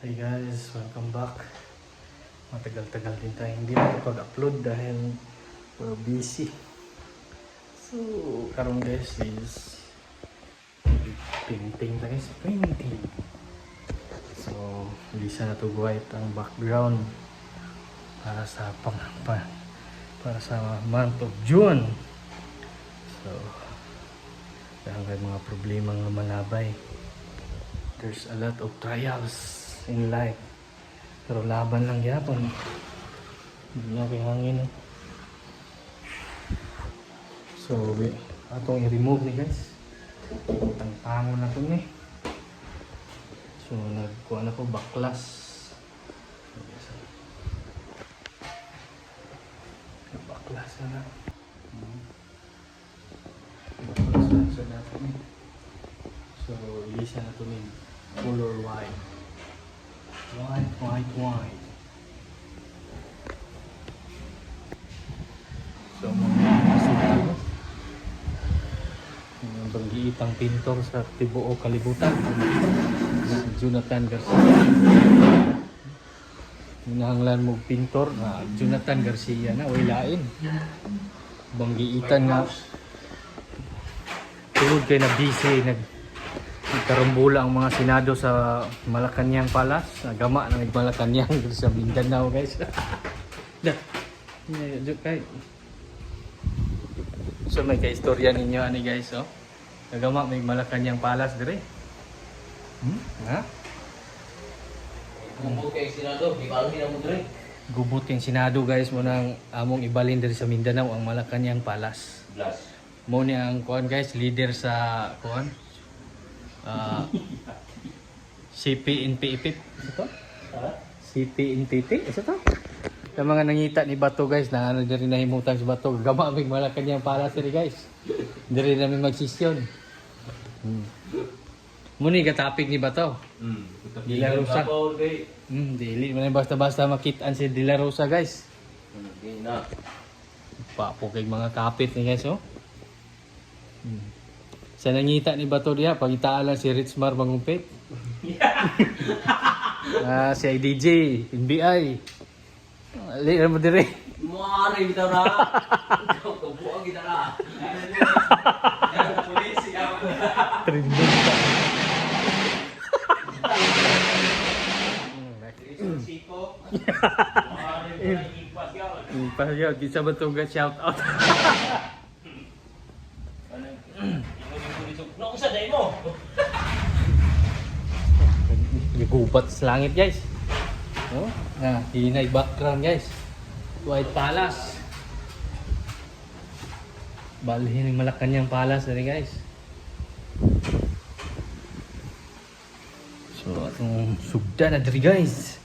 Hey guys, welcome back. Matagal-tagal din tayo hindi nakapag-upload dahil we're busy. So, karon guys is painting na guys, painting. So, lisa na to white ang background para sa para sa month of June. So, dahil may mga problemang lumalabay. There's a lot of trials in life, pero laban lang yapon. Hindi na hangin. So atong i-remove ni guys, ang tango na to ni. So nagkuha na ko baklas, baklas na baklas sa natin ni. So ilisa na to ni color white. White. So, mga yung banggiitang pintor sa tibuok kalibutan, Jonathan Garcia. Hinahanglan mo pintor na Jonathan Garcia na wailain. Banggiitan nga tulad kay na busy nagkarumbula ang mga senado sa Malacañang Palace. Agama na Malacañang sa Mindanao guys. So may kaistorya ninyo ani guys, oh. Agama may Malacañang Palace dire. Ha? Gubot kay Senado, ibalhin na mo dire. Gubot yung senado guys mo nang among ibalin diri sa Mindanao ang Malacañang Palace. Blast. Mo ni ang kuan guys, leader sa kuan. CP-NPP ito? CP-NPP ito? Yung mga nangita ni Bato guys na ano diri nahimutang si Bato gama mig Malacañang Palace diri guys. Diri na mi magsisyon. Muni katapig ni Bato. De La Rosa. Dili man basta-basta makitaan si De La Rosa guys. Di na. Papo kay mga kapit ni guys, oh. Sa nangita ni Bato diha, pagitaan lang si Richmar Mangumpit. Si IDJ, NBI. Ali mo dire. Muari bitaw na. Kabuang kita na. Polisi ka. Trending pa. Siko. Ipas bisa betul ga shout out. Nung sa day mo. Gubat sa langit guys. Oh, nah, hinay background guys. White Palace. Balhin ng Malacañang Palace dari guys. So atong sugda na diri guys.